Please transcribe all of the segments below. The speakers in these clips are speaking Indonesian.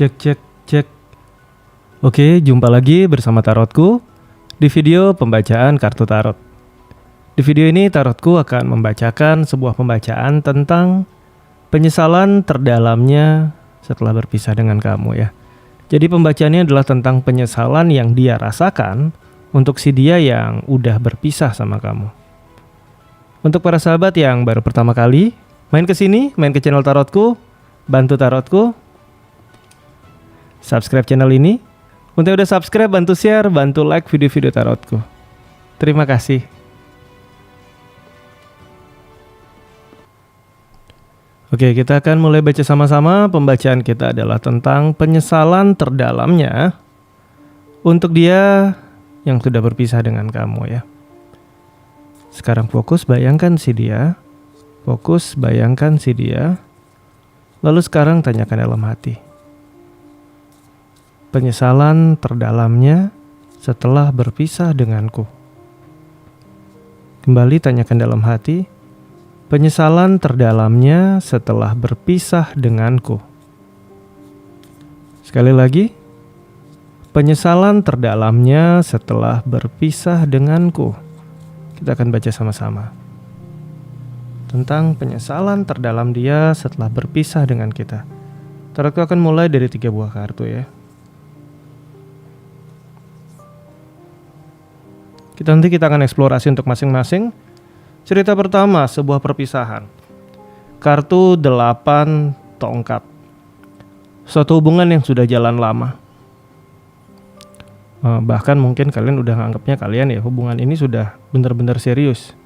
Cek cek cek. Oke, jumpa lagi bersama Tarotku di video pembacaan kartu tarot. Di video ini Tarotku akan membacakan sebuah pembacaan tentang penyesalan terdalamnya setelah berpisah dengan kamu ya. Jadi pembacaannya adalah tentang penyesalan yang dia rasakan untuk si dia yang udah berpisah sama kamu. Untuk para sahabat yang baru pertama kali main ke sini, main ke channel Tarotku, bantu Tarotku subscribe channel ini. Untuk yang udah subscribe, bantu share, bantu like video-video Tarotku. Terima kasih. Oke, kita akan mulai baca sama-sama. Pembacaan kita adalah tentang penyesalan terdalamnya untuk dia yang sudah berpisah dengan kamu ya. Sekarang fokus bayangkan si dia. Fokus bayangkan si dia. Lalu sekarang tanyakan dalam hati. Penyesalan terdalamnya setelah berpisah denganku. Kembali tanyakan dalam hati. Penyesalan terdalamnya setelah berpisah denganku. Sekali lagi. Penyesalan terdalamnya setelah berpisah denganku. Kita akan baca sama-sama. Tentang penyesalan terdalam dia setelah berpisah dengan kita. Tarotku akan mulai dari 3 buah kartu ya. Nanti kita akan eksplorasi untuk masing-masing. Cerita pertama, sebuah perpisahan. Kartu 8 tongkat. Suatu hubungan yang sudah jalan lama. Bahkan mungkin kalian udah nganggapnya kalian ya hubungan ini sudah benar-benar serius.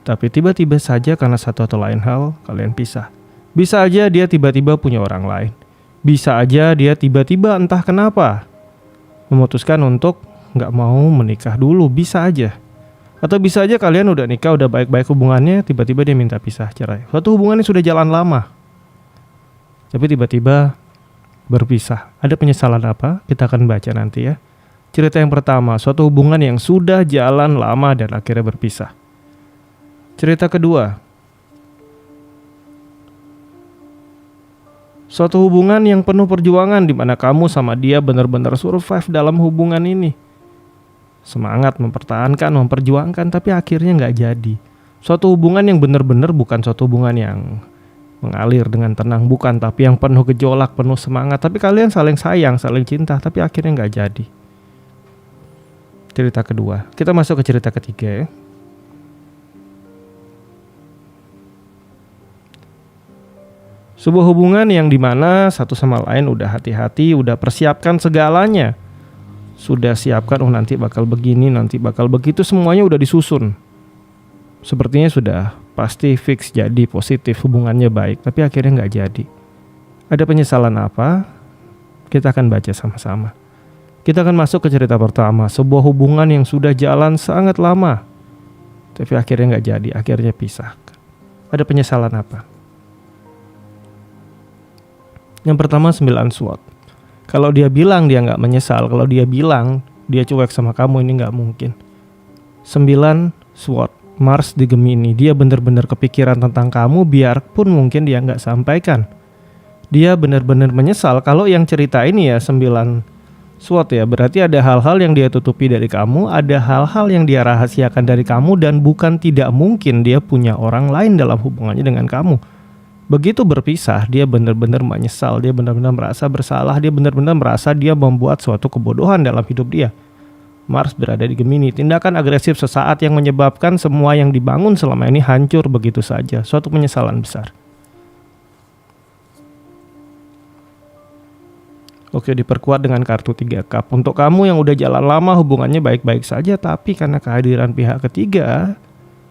Tapi tiba-tiba saja karena satu atau lain hal kalian pisah. Bisa aja dia tiba-tiba punya orang lain. Bisa aja dia tiba-tiba entah kenapa memutuskan untuk gak mau menikah dulu, bisa aja. Atau bisa aja kalian udah nikah, udah baik-baik hubungannya, tiba-tiba dia minta pisah, cerai. Suatu hubungannya sudah jalan lama, tapi tiba-tiba berpisah. Ada penyesalan apa? Kita akan baca nanti ya. Cerita yang pertama, suatu hubungan yang sudah jalan lama dan akhirnya berpisah. Cerita kedua, suatu hubungan yang penuh perjuangan di mana kamu sama dia benar-benar survive dalam hubungan ini. Semangat mempertahankan, memperjuangkan, tapi akhirnya nggak jadi. Suatu hubungan yang benar-benar bukan suatu hubungan yang mengalir dengan tenang, bukan, tapi yang penuh gejolak, penuh semangat. Tapi kalian saling sayang, saling cinta, tapi akhirnya nggak jadi. Cerita kedua. Kita masuk ke cerita ketiga ya. Sebuah hubungan yang dimana satu sama lain udah hati-hati, udah persiapkan segalanya. Sudah siapkan, nanti bakal begini, nanti bakal begitu, semuanya udah disusun. Sepertinya sudah pasti fix jadi positif, hubungannya baik, tapi akhirnya nggak jadi. Ada penyesalan apa? Kita akan baca sama-sama. Kita akan masuk ke cerita pertama, sebuah hubungan yang sudah jalan sangat lama, tapi akhirnya nggak jadi, akhirnya pisah. Ada penyesalan apa? Yang pertama 9 SWOT. Kalau dia bilang dia nggak menyesal, kalau dia bilang dia cuek sama kamu, ini nggak mungkin. 9 SWOT, Mars di Gemini. Dia benar-benar kepikiran tentang kamu, biarpun mungkin dia nggak sampaikan. Dia benar-benar menyesal. Kalau yang cerita ini ya 9 SWOT ya, berarti ada hal-hal yang dia tutupi dari kamu, ada hal-hal yang dia rahasiakan dari kamu, dan bukan tidak mungkin dia punya orang lain dalam hubungannya dengan kamu. Begitu berpisah, dia benar-benar menyesal, dia benar-benar merasa bersalah, dia benar-benar merasa dia membuat suatu kebodohan dalam hidup dia. Mars berada di Gemini, tindakan agresif sesaat yang menyebabkan semua yang dibangun selama ini hancur begitu saja, suatu penyesalan besar. Oke, diperkuat dengan kartu 3 cup. Untuk kamu yang udah jalan lama hubungannya baik-baik saja, tapi karena kehadiran pihak ketiga,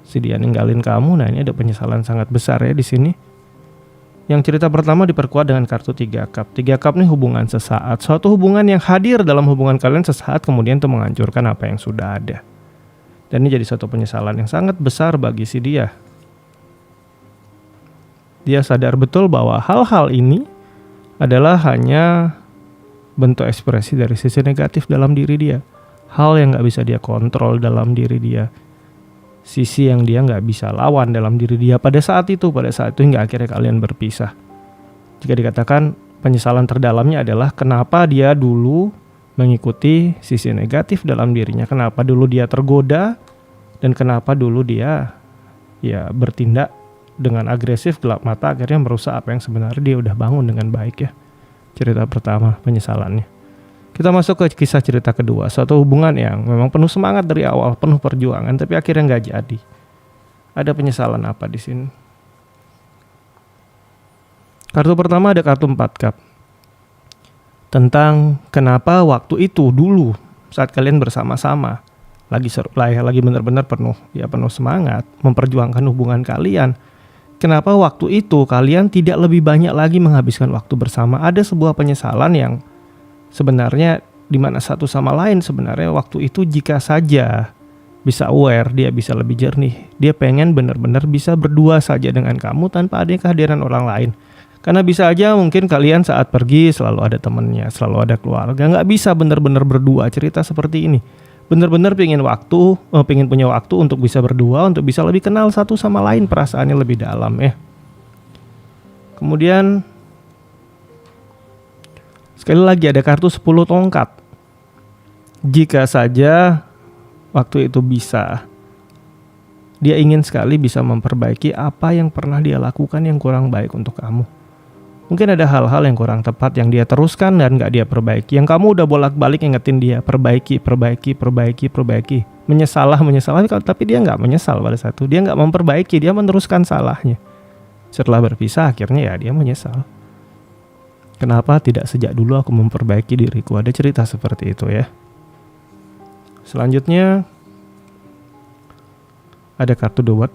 si dia ninggalin kamu, nah ini ada penyesalan sangat besar ya di sini. Yang cerita pertama diperkuat dengan kartu 3 cup. 3 cup ini hubungan sesaat. Suatu hubungan yang hadir dalam hubungan kalian sesaat kemudian itu menghancurkan apa yang sudah ada. Dan ini jadi suatu penyesalan yang sangat besar bagi si dia. Dia sadar betul bahwa hal-hal ini adalah hanya bentuk ekspresi dari sisi negatif dalam diri dia. Hal yang gak bisa dia kontrol dalam diri dia. Sisi yang dia nggak bisa lawan dalam diri dia pada saat itu hingga akhirnya kalian berpisah. Jika dikatakan penyesalan terdalamnya adalah kenapa dia dulu mengikuti sisi negatif dalam dirinya, kenapa dulu dia tergoda, dan kenapa dulu dia ya bertindak dengan agresif, gelap mata, akhirnya merusak apa yang sebenarnya dia udah bangun dengan baik ya. Cerita pertama, penyesalannya. Kita masuk ke kisah cerita kedua, suatu hubungan yang memang penuh semangat dari awal, penuh perjuangan, tapi akhirnya nggak jadi. Ada penyesalan apa di sini? Kartu pertama ada kartu 4 cup. Tentang kenapa waktu itu dulu saat kalian bersama-sama lagi seru lah ya, lagi benar-benar penuh semangat memperjuangkan hubungan kalian. Kenapa waktu itu kalian tidak lebih banyak lagi menghabiskan waktu bersama? Ada sebuah penyesalan yang sebenarnya di mana satu sama lain sebenarnya waktu itu jika saja bisa aware, dia bisa lebih jernih. Dia pengen benar-benar bisa berdua saja dengan kamu tanpa adanya kehadiran orang lain. Karena bisa aja mungkin kalian saat pergi selalu ada temennya, selalu ada keluarga. Nggak bisa benar-benar berdua, cerita seperti ini. Benar-benar pengen punya waktu untuk bisa berdua, untuk bisa lebih kenal satu sama lain, perasaannya lebih dalam ya. Kemudian sekali lagi ada kartu 10 tongkat. Jika saja waktu itu bisa, dia ingin sekali bisa memperbaiki apa yang pernah dia lakukan yang kurang baik untuk kamu. Mungkin ada hal-hal yang kurang tepat yang dia teruskan dan gak dia perbaiki. Yang kamu udah bolak-balik ingetin dia, perbaiki. Menyesalah, tapi dia gak menyesal pada saat itu. Dia gak memperbaiki, dia meneruskan salahnya. Setelah berpisah akhirnya ya dia menyesal. Kenapa tidak sejak dulu aku memperbaiki diriku? Ada cerita seperti itu ya. Selanjutnya ada kartu The World.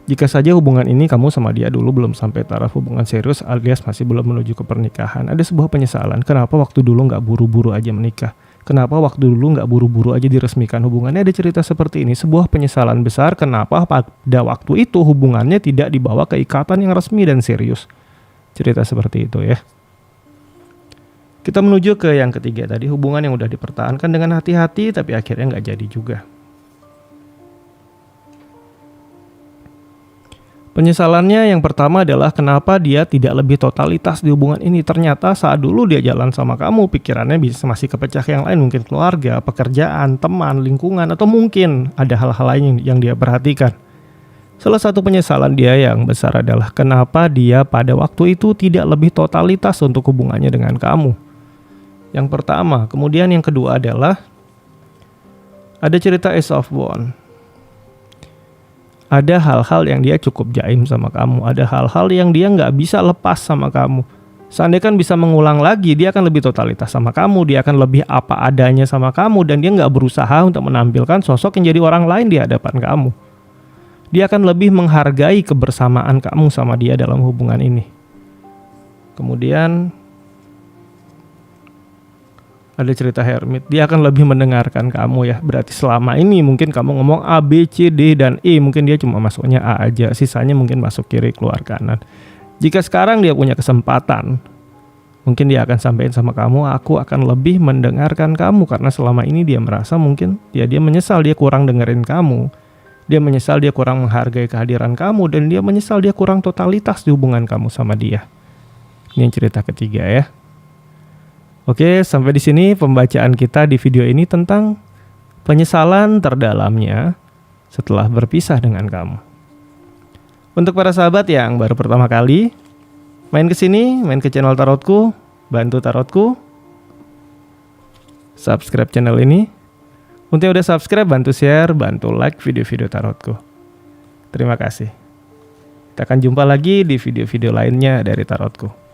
Jika saja hubungan ini kamu sama dia dulu belum sampai taraf hubungan serius alias masih belum menuju ke pernikahan, ada sebuah penyesalan. Kenapa waktu dulu gak buru-buru aja menikah? Kenapa waktu dulu gak buru-buru aja diresmikan hubungannya? Ada cerita seperti ini, sebuah penyesalan besar. Kenapa pada waktu itu hubungannya tidak dibawa ke ikatan yang resmi dan serius? Cerita seperti itu ya. Kita menuju ke yang ketiga tadi, hubungan yang udah dipertahankan dengan hati-hati tapi akhirnya gak jadi juga. Penyesalannya yang pertama adalah kenapa dia tidak lebih totalitas di hubungan ini. Ternyata saat dulu dia jalan sama kamu, pikirannya masih kepecah yang lain. Mungkin keluarga, pekerjaan, teman, lingkungan, atau mungkin ada hal-hal lain yang dia perhatikan. Salah satu penyesalan dia yang besar adalah kenapa dia pada waktu itu tidak lebih totalitas untuk hubungannya dengan kamu. Yang pertama, kemudian yang kedua adalah ada cerita Ace of Wands. Ada hal-hal yang dia cukup jaim sama kamu. Ada hal-hal yang dia nggak bisa lepas sama kamu. Seandainya kan bisa mengulang lagi, dia akan lebih totalitas sama kamu. Dia akan lebih apa adanya sama kamu. Dan dia nggak berusaha untuk menampilkan sosok yang jadi orang lain di hadapan kamu. Dia akan lebih menghargai kebersamaan kamu sama dia dalam hubungan ini. Kemudian ada cerita Hermit, dia akan lebih mendengarkan kamu ya. Berarti selama ini mungkin kamu ngomong A, B, C, D, dan E. Mungkin dia cuma masuknya A aja, sisanya mungkin masuk kiri, keluar kanan. Jika sekarang dia punya kesempatan, mungkin dia akan sampaikan sama kamu, aku akan lebih mendengarkan kamu. Karena selama ini dia merasa mungkin dia menyesal dia kurang dengerin kamu. Dia menyesal dia kurang menghargai kehadiran kamu. Dan dia menyesal dia kurang totalitas di hubungan kamu sama dia. Ini yang cerita ketiga ya. Oke, sampai di sini pembacaan kita di video ini tentang penyesalan terdalamnya setelah berpisah dengan kamu. Untuk para sahabat yang baru pertama kali main ke sini, main ke channel Tarotku, bantu Tarotku, subscribe channel ini. Untuk yang udah subscribe, bantu share, bantu like video-video Tarotku. Terima kasih. Kita akan jumpa lagi di video-video lainnya dari Tarotku.